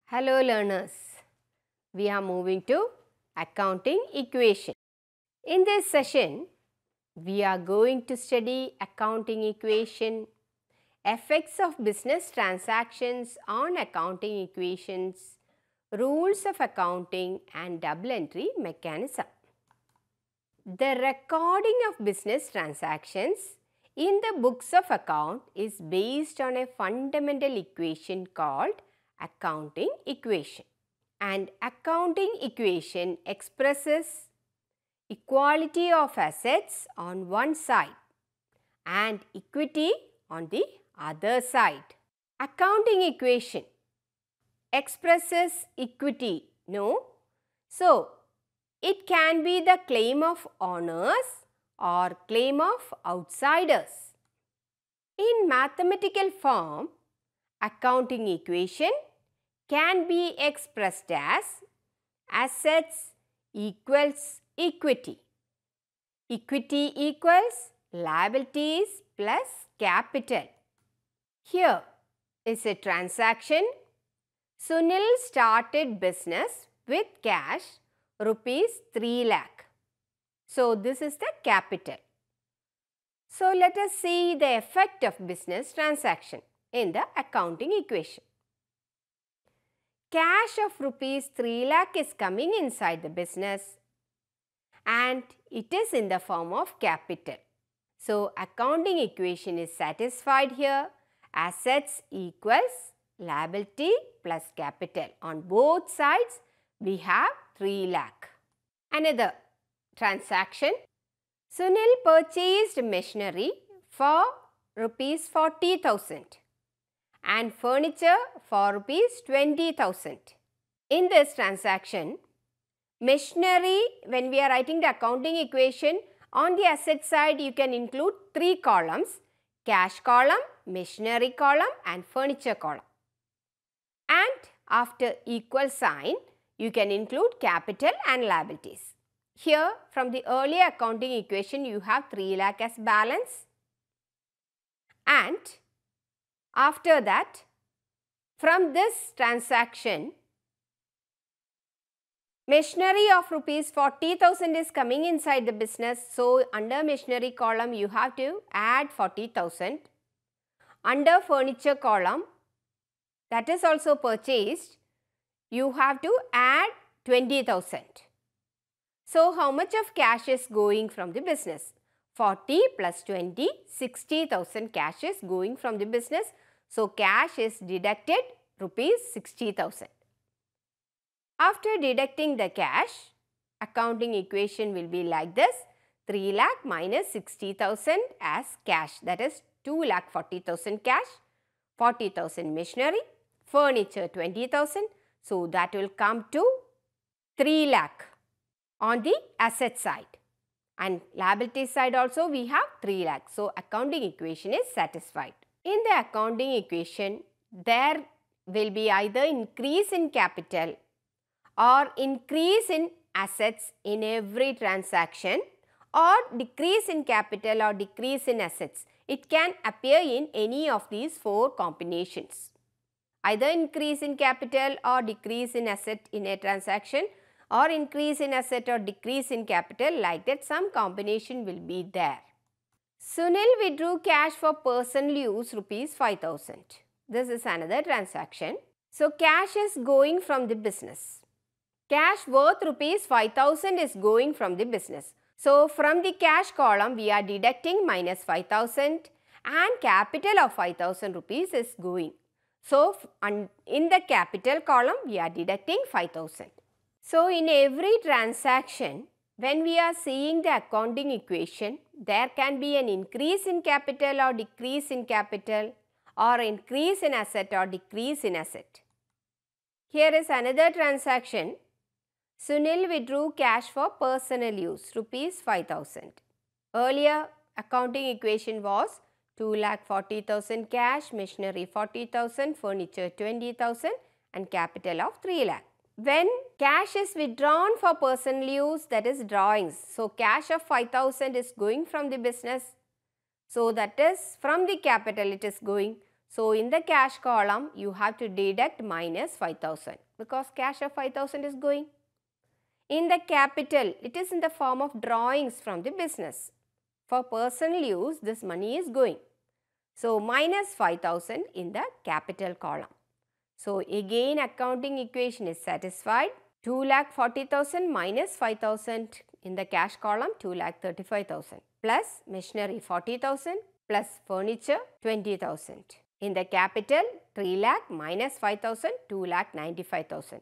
Hello learners, we are moving to accounting equation. In this session, we are going to study accounting equation, effects of business transactions on accounting equations, rules of accounting and double entry mechanism. The recording of business transactions in the books of account is based on a fundamental equation called accounting equation, and accounting equation expresses equality of assets on one side and equity on the other side. Accounting equation expresses equity, no? So, it can be the claim of owners or claim of outsiders. In mathematical form, accounting equation can be expressed as assets equals equity. Equity equals liabilities plus capital. Here is a transaction. Sunil started business with cash rupees 3 lakh. So, this is the capital. So, let us see the effect of business transaction in the accounting equation. Cash of rupees 3 lakh is coming inside the business and it is in the form of capital. So, accounting equation is satisfied here. Assets equals liability plus capital. On both sides, we have 3 lakh. Another transaction. Sunil purchased machinery for rupees 40,000 and furniture for rupees 20,000. In this transaction, machinery, when we are writing the accounting equation, on the asset side you can include 3 columns: cash column, machinery column and furniture column. And after equal sign, you can include capital and liabilities. Here, from the earlier accounting equation, you have 3 lakh as balance. And after that, from this transaction, machinery of rupees 40,000 is coming inside the business. So, under machinery column, you have to add 40,000. Under furniture column, that is also purchased, you have to add 20,000. So, how much of cash is going from the business? 40 plus 20, 60,000 cash is going from the business. So, cash is deducted rupees 60,000. After deducting the cash, accounting equation will be like this: 3 lakh minus 60,000 as cash, that is 2 lakh 40,000 cash, 40,000 machinery, furniture 20,000. So, that will come to 3 lakh on the asset side, and liability side also we have 3 lakh. So, accounting equation is satisfied. In the accounting equation, there will be either increase in capital or increase in assets in every transaction, or decrease in capital or decrease in assets. It can appear in any of these 4 combinations. Either increase in capital or decrease in asset in a transaction, or increase in asset or decrease in capital, like that some combination will be there. Sunil withdrew cash for personal use rupees 5,000. This is another transaction. So, cash is going from the business. Cash worth rupees 5,000 is going from the business. So, from the cash column we are deducting minus 5,000 and capital of 5,000 rupees is going. So, in the capital column we are deducting 5,000. So, in every transaction, when we are seeing the accounting equation, there can be an increase in capital or decrease in capital, or increase in asset or decrease in asset. Here is another transaction. Sunil withdrew cash for personal use, rupees 5,000. Earlier accounting equation was 2,40,000 cash, machinery 40,000, furniture 20,000 and capital of 3 lakh. When cash is withdrawn for personal use, that is drawings. So, cash of 5,000 is going from the business. So, that is from the capital it is going. So, in the cash column, you have to deduct minus 5,000 because cash of 5,000 is going. In the capital, it is in the form of drawings from the business. For personal use, this money is going. So, minus 5,000 in the capital column. So, again accounting equation is satisfied. 2,40,000 minus 5,000 in the cash column, 2,35,000 plus machinery 40,000 plus furniture 20,000. In the capital, 3 lakh minus 5,000, 2,95,000.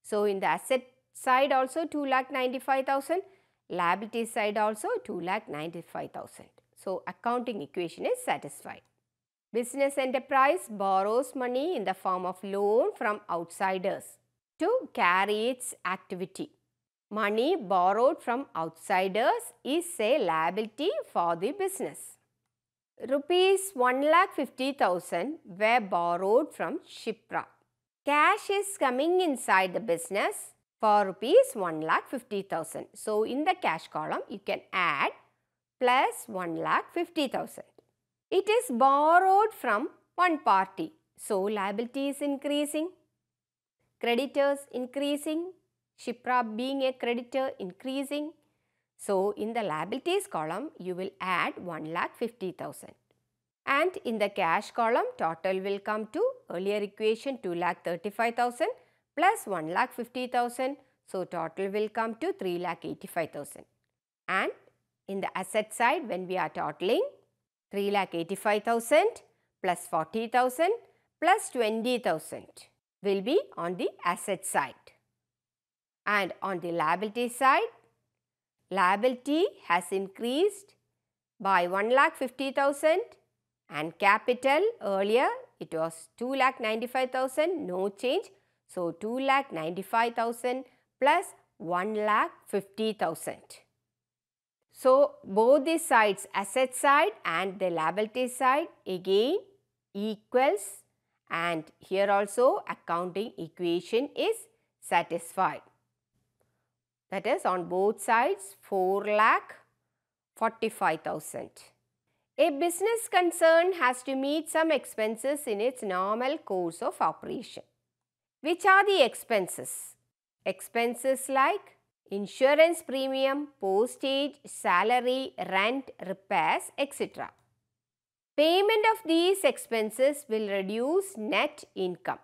So, in the asset side also 2,95,000, liability side also 2,95,000. So, accounting equation is satisfied. Business enterprise borrows money in the form of loan from outsiders to carry its activity. Money borrowed from outsiders is a liability for the business. Rupees 1,50,000 were borrowed from Shipra. Cash is coming inside the business for rupees 1,50,000. So, in the cash column, you can add plus 1,50,000. It is borrowed from one party. So, liability is increasing. Creditors increasing. Shipra being a creditor increasing. So, in the liabilities column, you will add 1,50,000. And in the cash column, total will come to earlier equation 2,35,000 plus 1,50,000. So, total will come to 3,85,000. And in the asset side, when we are totaling, 3,85,000 plus 40,000 plus 20,000 will be on the asset side. And on the liability side, liability has increased by 1,50,000 and capital earlier it was 2,95,000, no change. So, 2,95,000 plus 1,50,000. So, both the sides, asset side and the liability side again equals, and here also accounting equation is satisfied. That is on both sides 4,45,000. A business concern has to meet some expenses in its normal course of operation. Which are the expenses? Expenses like insurance premium, postage, salary, rent, repairs, etc. Payment of these expenses will reduce net income.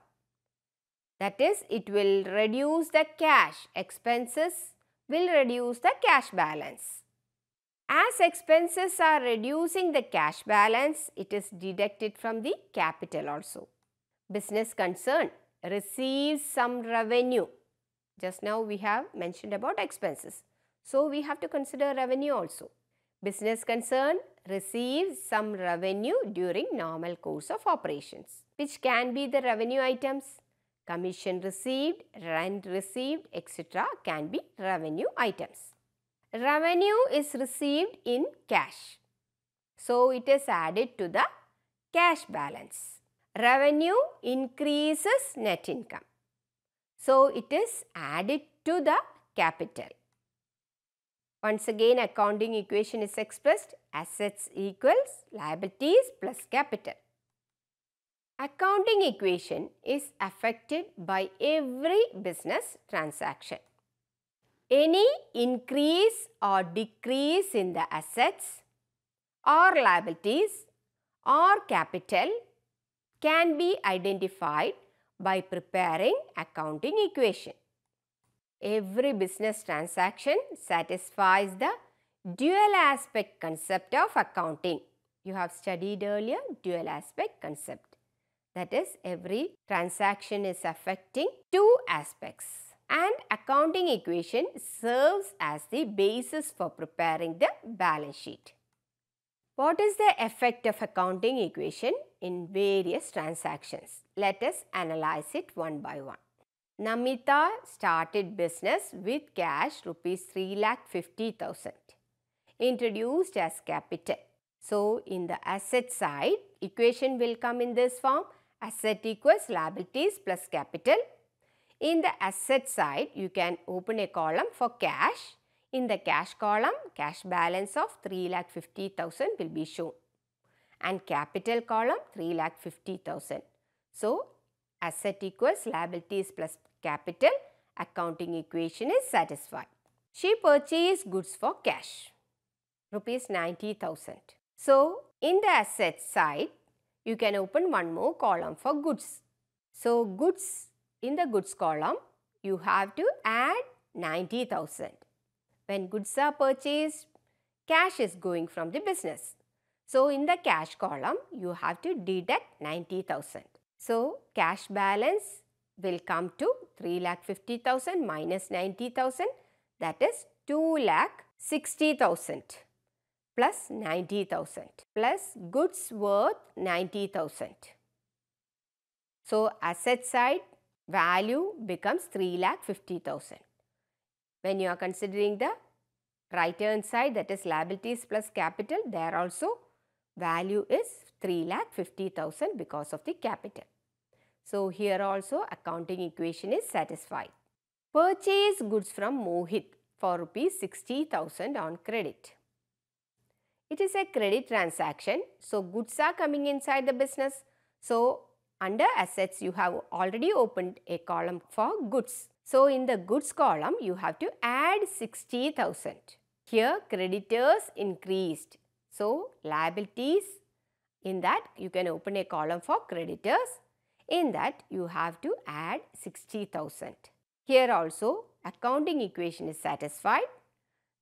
That is, it will reduce the cash. Expenses will reduce the cash balance. As expenses are reducing the cash balance, it is deducted from the capital also. Business concern receives some revenue. Just now we have mentioned about expenses. So, we have to consider revenue also. Business concern receives some revenue during normal course of operations. Which can be the revenue items? Commission received, rent received, etc. can be revenue items. Revenue is received in cash. So, it is added to the cash balance. Revenue increases net income. So, it is added to the capital. Once again, accounting equation is expressed assets equals liabilities plus capital. Accounting equation is affected by every business transaction. Any increase or decrease in the assets or liabilities or capital can be identified by preparing accounting equation. Every business transaction satisfies the dual aspect concept of accounting. You have studied earlier dual aspect concept. That is, every transaction is affecting two aspects, and accounting equation serves as the basis for preparing the balance sheet. What is the effect of accounting equation in various transactions? Let us analyze it one by one. Namita started business with cash rupees 3,50,000 introduced as capital. So, in the asset side, equation will come in this form: asset equals liabilities plus capital. In the asset side, you can open a column for cash. In the cash column, cash balance of 3,50,000 will be shown. and capital column 3,50,000. So, asset equals liabilities plus capital, accounting equation is satisfied. She purchased goods for cash, rupees 90,000. So, in the asset side, you can open one more column for goods. So, goods, in the goods column, you have to add 90,000. When goods are purchased, cash is going from the business. So, in the cash column, you have to deduct 90,000. So, cash balance will come to 3,50,000 minus 90,000, that is 2,60,000 plus 90,000 plus goods worth 90,000. So, asset side value becomes 3,50,000. When you are considering the right hand side, that is liabilities plus capital, there also value is 3,50,000 because of the capital. So, here also accounting equation is satisfied. Purchase goods from Mohit for rupees 60,000 on credit. It is a credit transaction. So, goods are coming inside the business. So, under assets you have already opened a column for goods. So, in the goods column you have to add 60,000. Here creditors increased. So, liabilities, in that you can open a column for creditors. In that you have to add 60,000. Here also accounting equation is satisfied.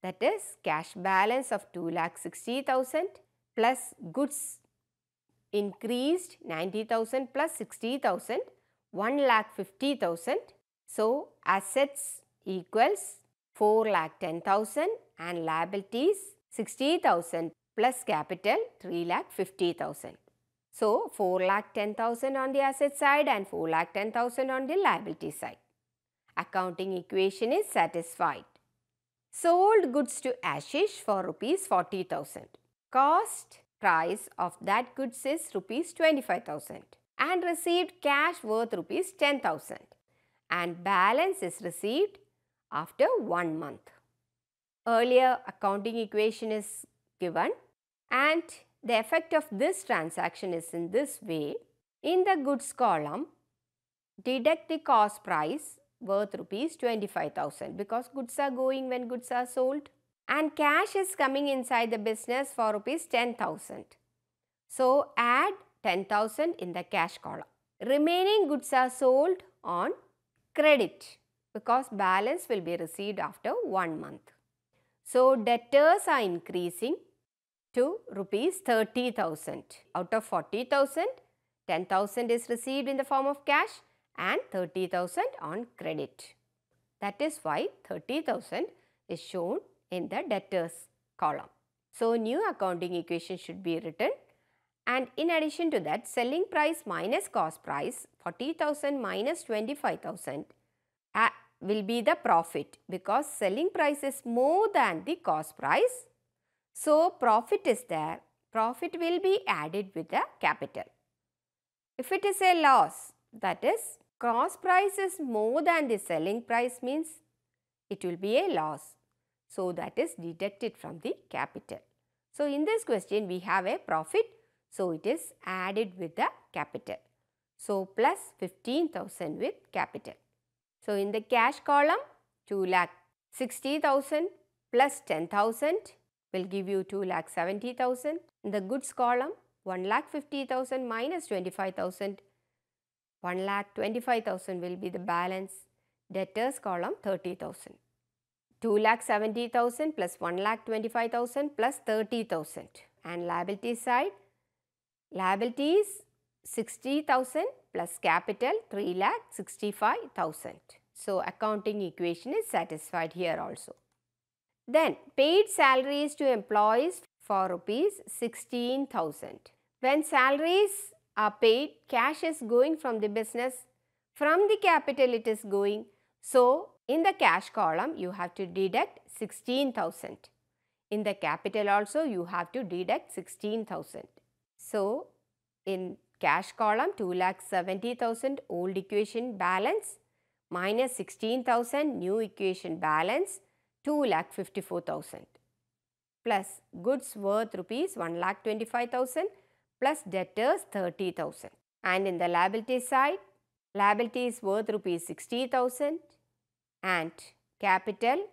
That is cash balance of 2,60,000 plus goods increased 90,000 plus 60,000, 1,50,000. So, assets equals 4,10,000 and liabilities 60,000 plus capital 3,50,000. So, 4,10,000 on the asset side and 4,10,000 on the liability side. Accounting equation is satisfied. Sold goods to Ashish for rupees 40,000. Cost price of that goods is rupees 25,000 and received cash worth rupees 10,000 and balance is received after 1 month. Earlier accounting equation is given and the effect of this transaction is in this way. In the goods column, deduct the cost price worth rupees 25,000 because goods are going when goods are sold and cash is coming inside the business for rupees 10,000. So, add 10,000 in the cash column. Remaining goods are sold on credit because balance will be received after 1 month. So, debtors are increasing to rupees 30,000. Out of 40,000, 10,000 is received in the form of cash and 30,000 on credit. That is why 30,000 is shown in the debtors column. So, new accounting equation should be written and in addition to that, selling price minus cost price 40,000 minus 25,000 will be the profit because selling price is more than the cost price. So, profit is there, profit will be added with the capital. If it is a loss, that is cost price is more than the selling price means it will be a loss. So, that is deducted from the capital. So, in this question we have a profit. So, it is added with the capital. So, plus 15,000 with capital. So, in the cash column 2,60,000 plus 10,000 will give you 2,70,000. In the goods column 1,50,000 minus 25,000, 1,25,000 will be the balance. Debtors column 30,000. 2,70,000 plus 1,25,000 plus 30,000 and liability side, liabilities 60,000 plus capital 3,65,000. So, accounting equation is satisfied here also. Then paid salaries to employees for rupees 16,000. When salaries are paid, cash is going from the business, from the capital it is going. So, in the cash column you have to deduct 16,000. In the capital also you have to deduct 16,000. So, in cash column 2,70,000 old equation balance minus 16,000 new equation balance 2,54,000 plus goods worth rupees 1,25,000 plus debtors 30,000. And in the liability side, liability is worth rupees 60,000 and capital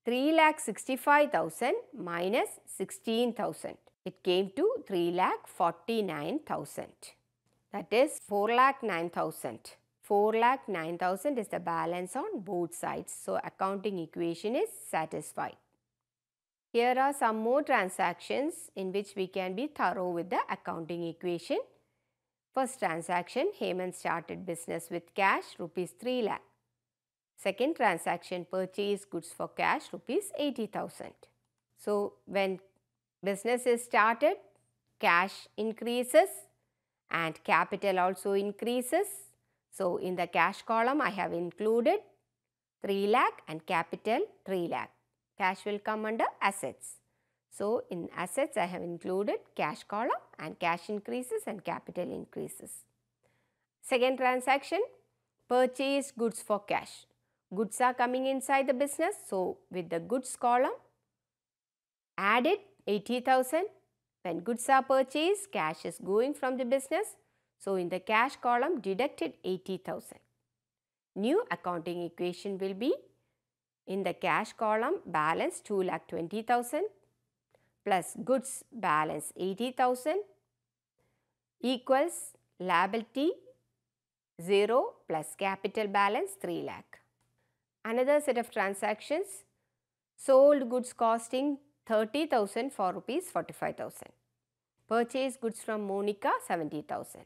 3,65,000 minus 16,000. It came to 3,49,000. That is 4,09,000. 4,09,000 is the balance on both sides. So, accounting equation is satisfied. Here are some more transactions in which we can be thorough with the accounting equation. First transaction, Hemant started business with cash rupees 3 lakh. Second transaction, purchase goods for cash rupees 80,000. So, when business is started, cash increases and capital also increases. So, in the cash column I have included 3 lakh and capital 3 lakh. Cash will come under assets. So, in assets I have included cash column and cash increases and capital increases. Second transaction, purchase goods for cash. Goods are coming inside the business. So, with the goods column, added 80,000. When goods are purchased, cash is going from the business. So, in the cash column, deducted 80,000. New accounting equation will be in the cash column balance 2,20,000 plus goods balance 80,000 equals liability 0 plus capital balance 3 lakh. Another set of transactions, sold goods costing 30,000 for rupees 45,000. Purchase goods from Monica 70,000.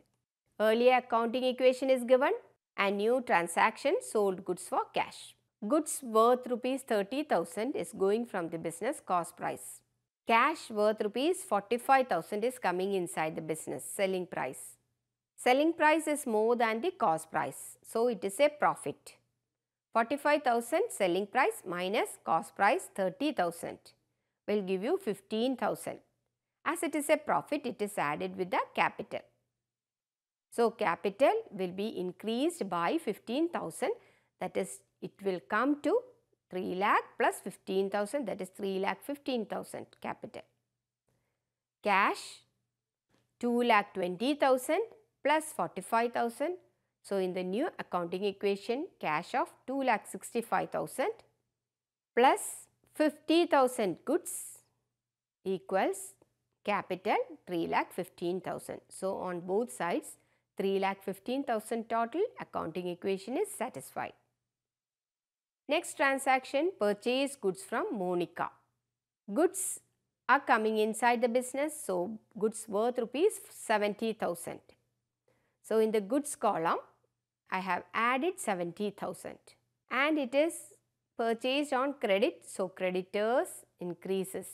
Earlier accounting equation is given and new transaction, sold goods for cash. Goods worth rupees 30,000 is going from the business cost price. Cash worth rupees 45,000 is coming inside the business selling price. Selling price is more than the cost price. So, it is a profit. 45,000 selling price minus cost price 30,000 will give you 15,000. As it is a profit, it is added with the capital. So, capital will be increased by 15,000, that is, it will come to 3 lakh plus 15,000, that is 3,15,000 capital. Cash 2,20,000 plus 45,000. So, in the new accounting equation, cash of 2,65,000 plus 50,000 goods equals capital 3,15,000. So, on both sides 3,15,000 total, accounting equation is satisfied. Next transaction, purchase goods from Monica. Goods are coming inside the business. So, goods worth rupees 70,000. So, in the goods column, I have added 70,000 and it is purchased on credit. So, creditors increases,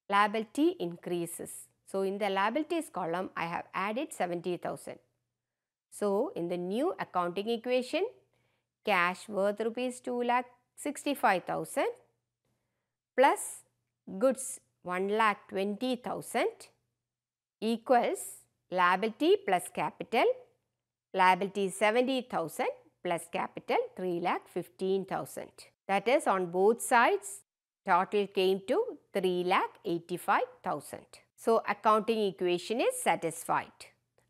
liability increases. So, in the liabilities column, I have added 70,000. So, in the new accounting equation, cash worth rupees 2,65,000 plus goods 1,20,000 equals liability plus capital, liability 70,000 plus capital 3,15,000. That is, on both sides total came to 3,85,000. So, accounting equation is satisfied.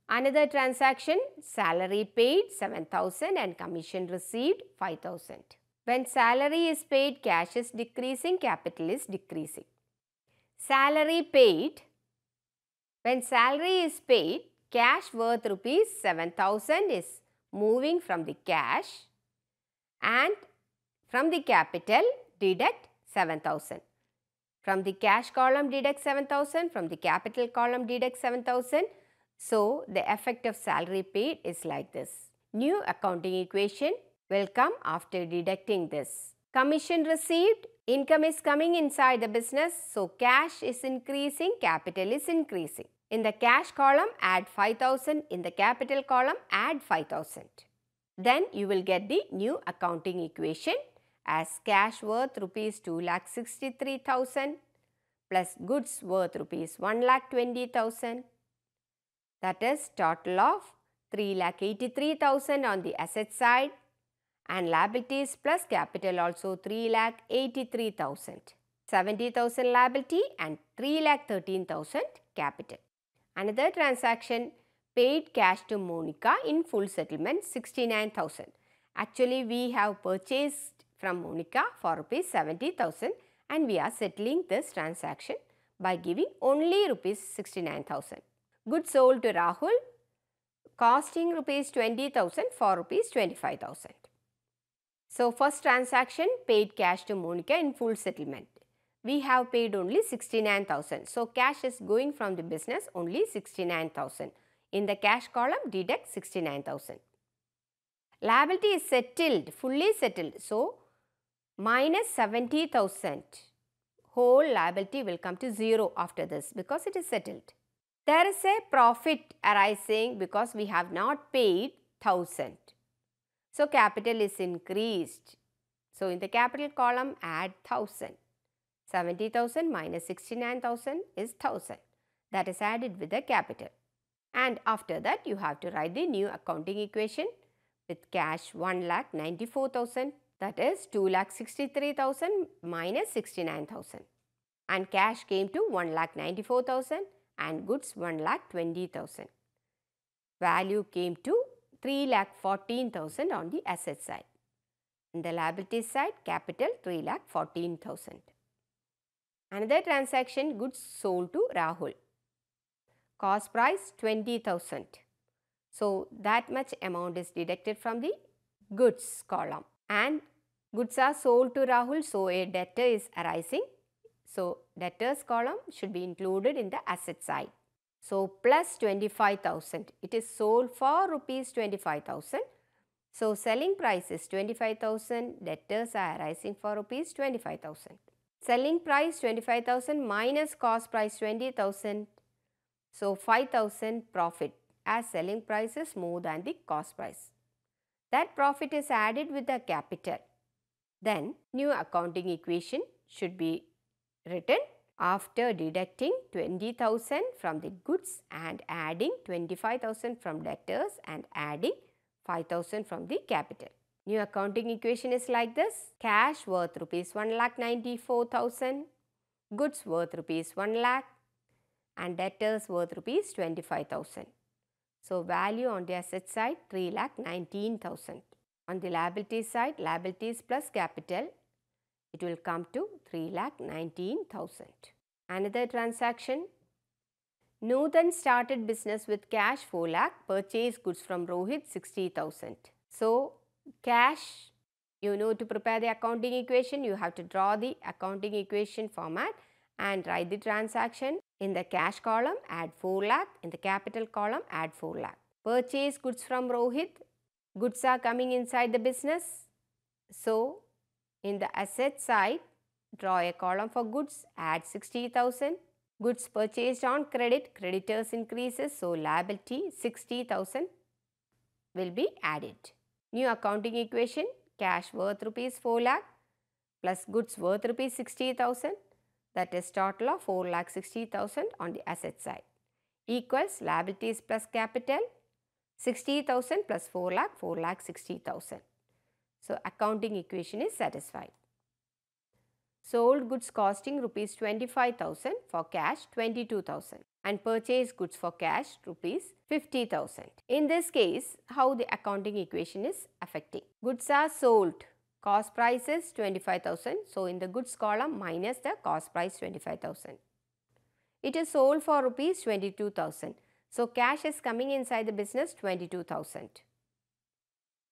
Another transaction, salary paid 7,000 and commission received 5,000. When salary is paid, cash is decreasing, capital is decreasing. Salary paid, when salary is paid, cash worth rupees 7,000 is moving from the cash and from the capital deduct 7,000. From the cash column deduct 7,000, from the capital column deduct 7,000. So, the effect of salary paid is like this. New accounting equation will come after deducting this. Commission received, income is coming inside the business. So, cash is increasing, capital is increasing. In the cash column, add 5,000. In the capital column, add 5,000. Then you will get the new accounting equation as cash worth rupees 2,63,000 plus goods worth rupees 1,20,000. That is total of 3,83,000 on the asset side and liabilities plus capital also 3,83,000. 70,000 liability and 3,13,000 capital. Another transaction, paid cash to Monica in full settlement 69,000. Actually, we have purchased from Monica for rupees 70,000 and we are settling this transaction by giving only rupees 69,000. Goods sold to Rahul costing rupees 20,000 for rupees 25,000. So, first transaction, paid cash to Monica in full settlement. We have paid only 69,000. So, cash is going from the business only 69,000. In the cash column, deduct 69,000. Liability is settled, fully settled. So, minus 70,000. Whole liability will come to 0 after this because it is settled. There is a profit arising because we have not paid 1,000. So, capital is increased. So, in the capital column, add 1,000. 70,000 minus 69,000 is 1,000. That is added with the capital. And after that, you have to write the new accounting equation with cash 1,94,000. That is 2,63,000 minus 69,000. And cash came to 1,94,000 and goods 1,20,000. Value came to 3,14,000 on the asset side. In the liability side, capital 3,14,000. Another transaction, goods sold to Rahul. Cost price 20,000. So, that much amount is deducted from the goods column. And goods are sold to Rahul, so a debtor is arising. So, debtors column should be included in the asset side. So, plus 25,000. It is sold for rupees 25,000. So, selling price is 25,000. Debtors are arising for rupees 25,000. Selling price 25,000 minus cost price 20,000. So, 5,000 profit as selling price is more than the cost price. That profit is added with the capital. Then, new accounting equation should be written after deducting 20,000 from the goods and adding 25,000 from debtors and adding 5,000 from the capital. New accounting equation is like this. Cash worth rupees 1,94,000, goods worth rupees 1 lakh and debtors worth rupees 25,000. So, value on the asset side 3,19,000. On the liability side, liabilities plus capital, it will come to 3,19,000. Another transaction, Nuthan started business with cash 4 lakh, purchased goods from Rohit 60,000. So, cash, to prepare the accounting equation, you have to draw the accounting equation format and write the transaction. In the cash column, add 4 lakh. In the capital column, add 4 lakh. Purchase goods from Rohit. Goods are coming inside the business. So, in the asset side, draw a column for goods, add 60,000. Goods purchased on credit, creditors increases. So, liability 60,000 will be added. New accounting equation, cash worth rupees 4 lakh plus goods worth rupees 60,000, that is total of 4,60,000 on the asset side, equals liabilities plus capital 60,000 plus 4 lakh, 4,60,000. So, accounting equation is satisfied. Sold goods costing rupees 25,000 for cash 22,000 and purchased goods for cash rupees 50,000. In this case, how the accounting equation is affecting. Goods are sold, cost price is 25,000. So, in the goods column minus the cost price 25,000. It is sold for rupees 22,000. So, cash is coming inside the business 22,000.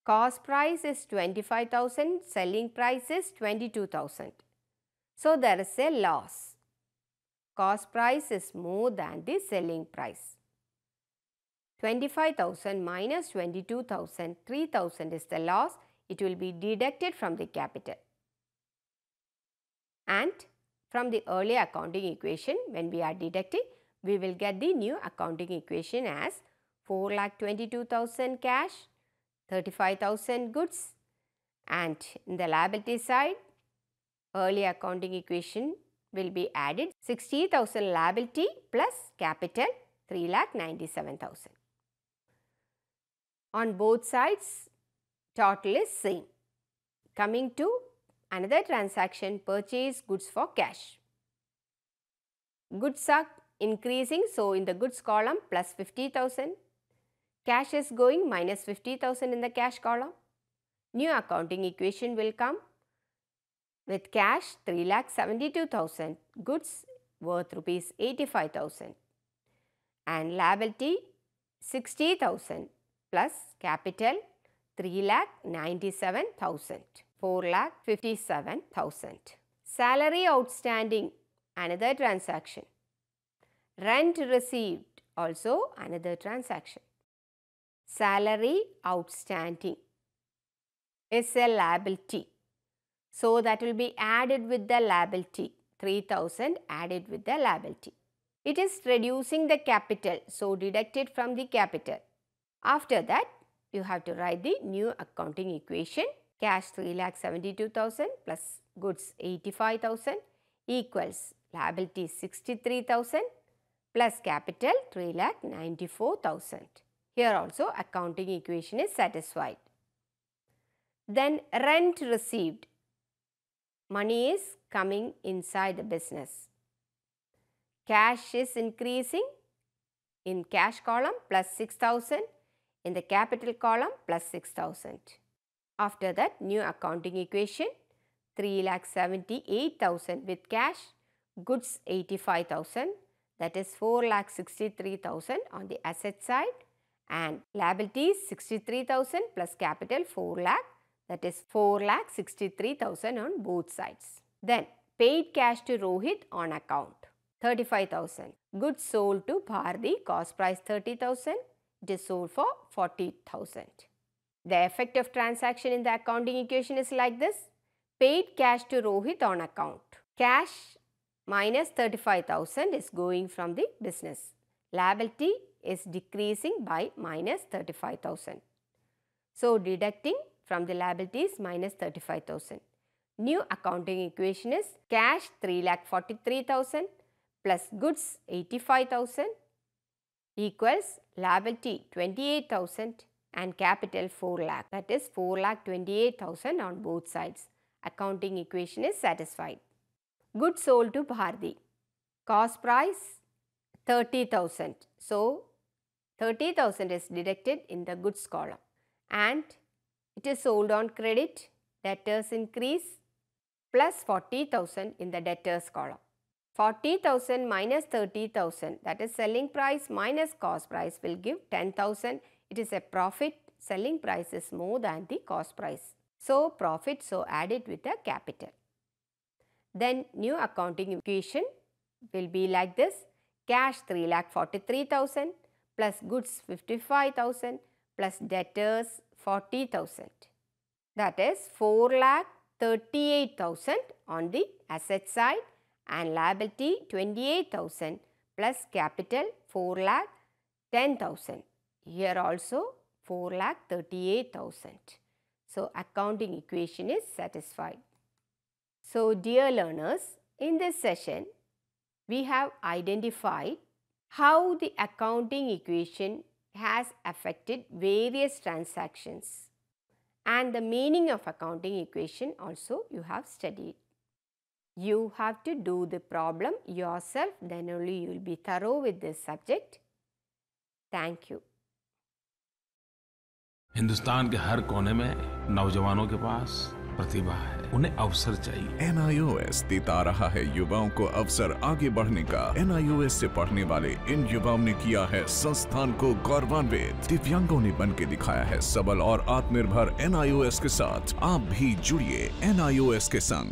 Cost price is 25,000, selling price is 22,000. So, there is a loss. Cost price is more than the selling price. 25,000 minus 22,000, 3,000 is the loss. It will be deducted from the capital. And from the earlier accounting equation, when we are deducting, we will get the new accounting equation as 4,22,000 cash, 35,000 goods, and in the liability side, early accounting equation will be added 60,000 liability plus capital 3,97,000. On both sides, total is same. Coming to another transaction, purchase goods for cash. Goods are increasing, so in the goods column plus 50,000. Cash is going minus 50,000 in the cash column. New accounting equation will come with cash 3,72,000, goods worth rupees 85,000 and liability 60,000 plus capital 3,97,000, 4,57,000. Salary outstanding, another transaction. Rent received, also another transaction. Salary outstanding is a liability. So that will be added with the liability. 3,000 added with the liability. It is reducing the capital, so deducted from the capital. After that, you have to write the new accounting equation. Cash 3,72,000 plus goods 85,000 equals liability 63,000 plus capital 3,94,000. Here also accounting equation is satisfied. Then rent received. Money is coming inside the business. Cash is increasing in cash column plus 6,000, in the capital column plus 6,000. After that, new accounting equation 3,78,000 with cash, goods 85,000, that is 4,63,000 on the asset side, and liabilities 63,000 plus capital 4 lakh, that is 4,63,000 on both sides. Then paid cash to Rohit on account 35,000. Goods sold to Bharti, cost price 30,000. It is sold for 40,000. The effect of transaction in the accounting equation is like this. Paid cash to Rohit on account. Cash minus 35,000 is going from the business. Liability is decreasing by minus 35,000. So deducting from the liabilities minus 35,000. New accounting equation is cash 3,43,000 plus goods 85,000 equals liability 28,000 and capital 4 lakh, that is 4,28,000 on both sides. Accounting equation is satisfied. Goods sold to Bharti. Cost price 30,000. So 30,000 is deducted in the goods column and it is sold on credit. Debtors increase plus 40,000 in the debtors column. 40,000 minus 30,000, that is selling price minus cost price, will give 10,000. It is a profit. Selling price is more than the cost price. So profit, so added with the capital. Then new accounting equation will be like this. Cash 3,43,000 plus goods 55,000 plus debtors 40,000. That is 4,38,000 on the asset side and liability 28,000 plus capital 4,10,000. Here also 4,38,000. So accounting equation is satisfied. So dear learners, in this session we have identified how the accounting equation has affected various transactions and the meaning of accounting equation also you have studied. You have to do the problem yourself, then only you will be thorough with this subject. Thank you. Hindustan के हर कोने में नौजवानों के पास प्रतिभा है, उन्हें अवसर चाहिए। NIOS देता रहा है युवाओं को अवसर आगे बढ़ने का। NIOS से पढ़ने वाले इन युवाओं ने किया है संस्थान को गौरवान्वित। दिव्यांगों ने बन के दिखाया है सबल और आत्मनिर्भर। NIOS के साथ आप भी जुड़िए NIOS के संग।